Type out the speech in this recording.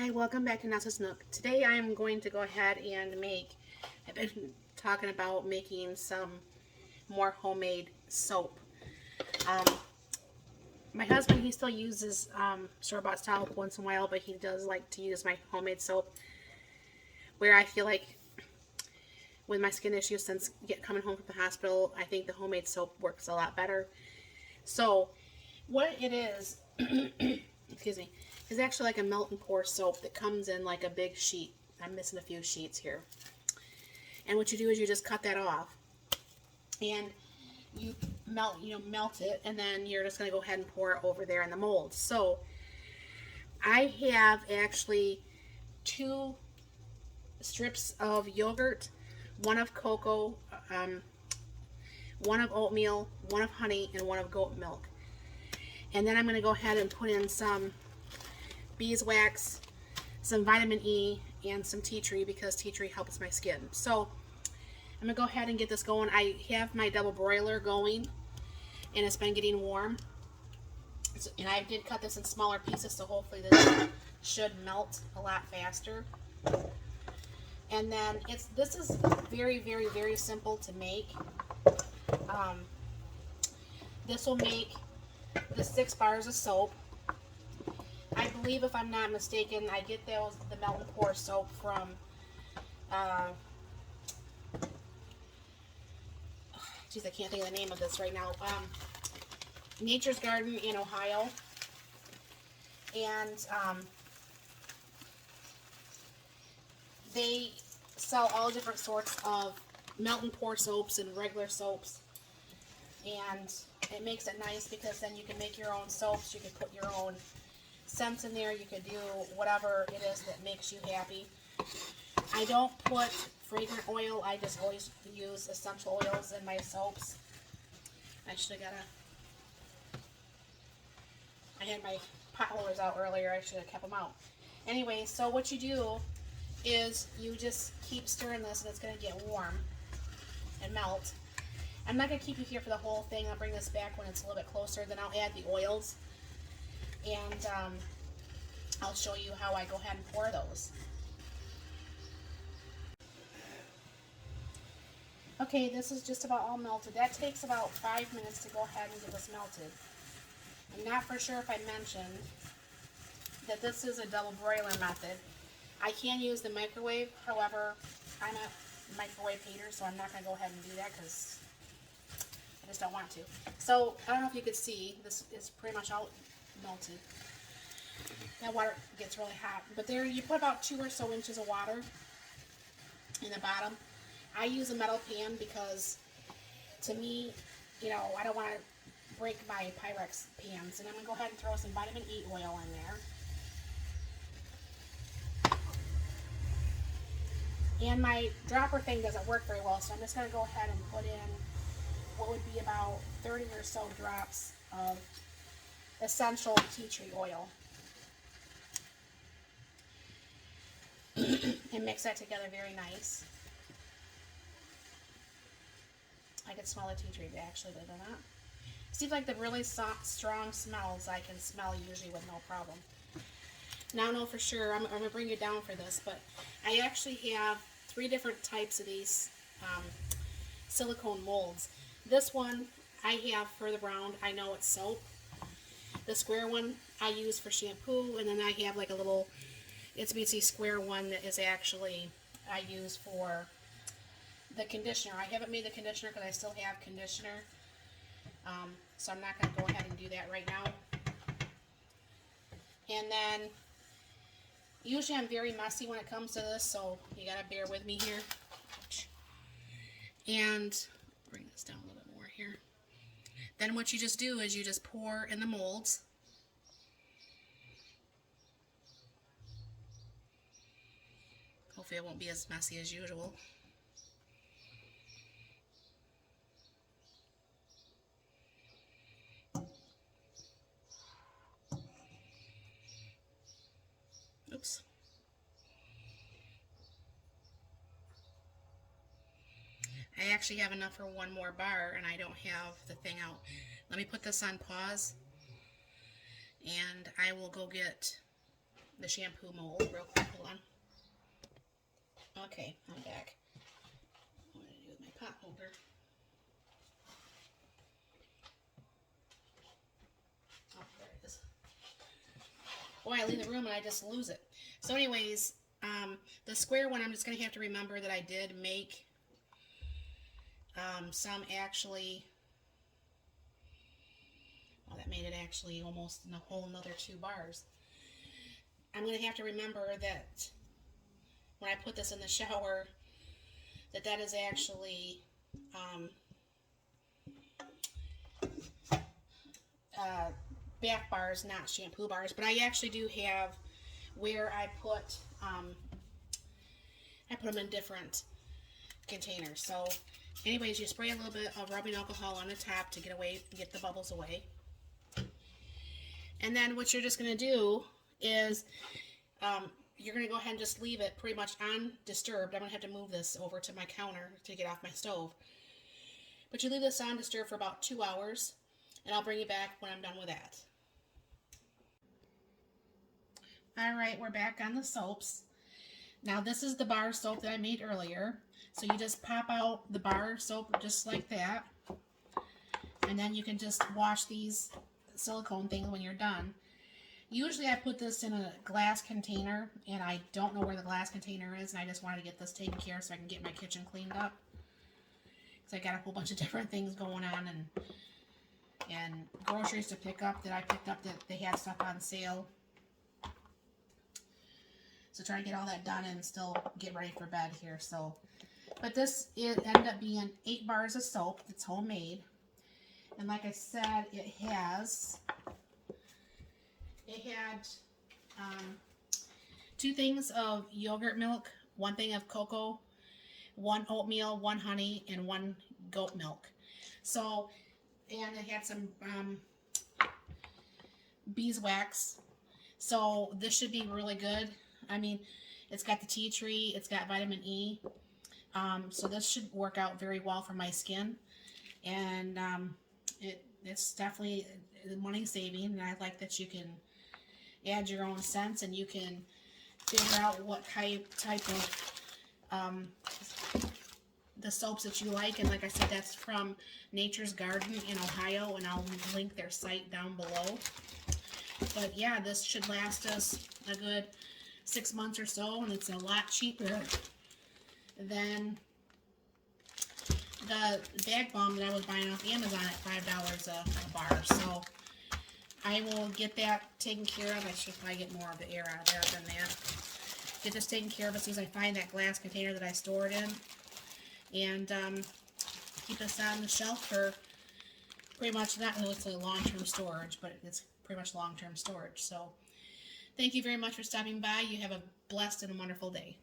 Hi, welcome back to Nessa's Nook. Today I am going to go ahead and I've been talking about making some more homemade soap. Um, my husband, he still uses store-bought soap once in a while, but he does like to use my homemade soap, where I feel like with my skin issues since coming home from the hospital, I think the homemade soap works a lot better. So what it is, excuse me, is actually like a melt and pour soap that comes in like a big sheet. I'm missing a few sheets here. And what you do is you just cut that off and you melt it, and then you're just going to go ahead and pour it over there in the mold. So I have actually two strips of yogurt, one of cocoa, one of oatmeal, one of honey, and one of goat milk. And then I'm going to go ahead and put in some beeswax, some vitamin E, and some tea tree, because tea tree helps my skin. So I'm going to go ahead and get this going. I have my double broiler going, and it's been getting warm. And I did cut this in smaller pieces, so hopefully this should melt a lot faster. And then this is very, very, very simple to make. This will make the 6 bars of soap. I believe, if I'm not mistaken, I get the melt and pour soap from geez, I can't think of the name of this right now. Nature's Garden in Ohio. And they sell all different sorts of melt and pour soaps and regular soaps. And it makes it nice because then you can make your own soaps. You can put your own scents in there. You could do whatever it is that makes you happy. I don't put fragrant oil. I just always use essential oils in my soaps. I had my pot holders out earlier. I should have kept them out. Anyway, so what you do is you just keep stirring this, and it's going to get warm and melt. I'm not going to keep you here for the whole thing. I'll bring this back when it's a little bit closer. Then I'll add the oils, and I'll show you how I go ahead and pour those. Okay, this is just about all melted. That takes about 5 minutes to go ahead and get this melted. I'm not for sure if I mentioned that this is a double broiler method. I can use the microwave, however, I'm a microwave hater, so I'm not going to go ahead and do that because I just don't want to. So, I don't know if you could see, this is pretty much all melted. That water gets really hot. But there, you put about 2 or so inches of water in the bottom. I use a metal pan because, to me, I don't want to break my Pyrex pans. And I'm going to go ahead and throw some vitamin E oil in there. And my dropper thing doesn't work very well, so I'm just going to go ahead and put in what would be about 30 or so drops of essential tea tree oil. And mix that together very nice. I can smell the tea tree actually, believe it or not. Seems like the really soft, strong smells I can smell usually with no problem. Now, I don't know for sure, I'm going to bring you down for this, but I actually have 3 different types of these silicone molds. This one I have further brown. I know it's soap. The square one I use for shampoo, and then I have like a little itsy square one that is actually I use for the conditioner. I haven't made the conditioner because I still have conditioner, so I'm not going to go ahead and do that right now. And then usually I'm very messy when it comes to this, so you gotta bear with me here. And bring this down a little bit more here. Then what you just do is you just pour in the molds. Hopefully it won't be as messy as usual. Oops. I actually have enough for 1 more bar, and I don't have the thing out. Let me put this on pause, and I will go get the shampoo mold real quick. Hold on. Okay, I'm back. What did I do with my pot holder? Oh, there it is. Boy, I leave the room and I just lose it. So anyways, the square one, I'm just going to have to remember that I did make some actually, well, that made it actually almost a whole another 2 bars. I'm going to have to remember that when I put this in the shower, that is actually bath bars, not shampoo bars. But I actually do have where I put them in different containers. So anyways, you spray a little bit of rubbing alcohol on the top to get the bubbles away. And then what you're just going to do is you're going to go ahead and just leave it pretty much undisturbed. I'm going to have to move this over to my counter to get off my stove. But you leave this undisturbed for about 2 hours, and I'll bring you back when I'm done with that. Alright, we're back on the soaps. Now this is the bar soap that I made earlier. So you just pop out the bar soap just like that. And then you can just wash these silicone things when you're done. Usually I put this in a glass container, and I don't know where the glass container is, and I just wanted to get this taken care of so I can get my kitchen cleaned up. So I got a whole bunch of different things going on, and groceries to pick up that I picked up that they had stuff on sale. So trying to get all that done and still get ready for bed here. So, but this ended up being 8 bars of soap that's homemade. And like I said, it had 2 things of yogurt milk, 1 thing of cocoa, 1 oatmeal, 1 honey, and 1 goat milk. So, and it had some beeswax. So this should be really good. I mean, it's got the tea tree, it's got vitamin E. So this should work out very well for my skin. And it's definitely money saving, and I like that you can add your own scents, and you can figure out what type of the soaps that you like. And like I said, that's from Nature's Garden in Ohio, and I'll link their site down below. But yeah, this should last us a good 6 months or so, and it's a lot cheaper than the bag balm that I was buying off Amazon at $5 a bar. So I will get that taken care of. I should probably get more of the air out of there than that. Get this taken care of as soon as I find that glass container that I stored in. And keep this on the shelf for pretty much, not really long-term storage, but it's pretty much long-term storage. So thank you very much for stopping by. You have a blessed and a wonderful day.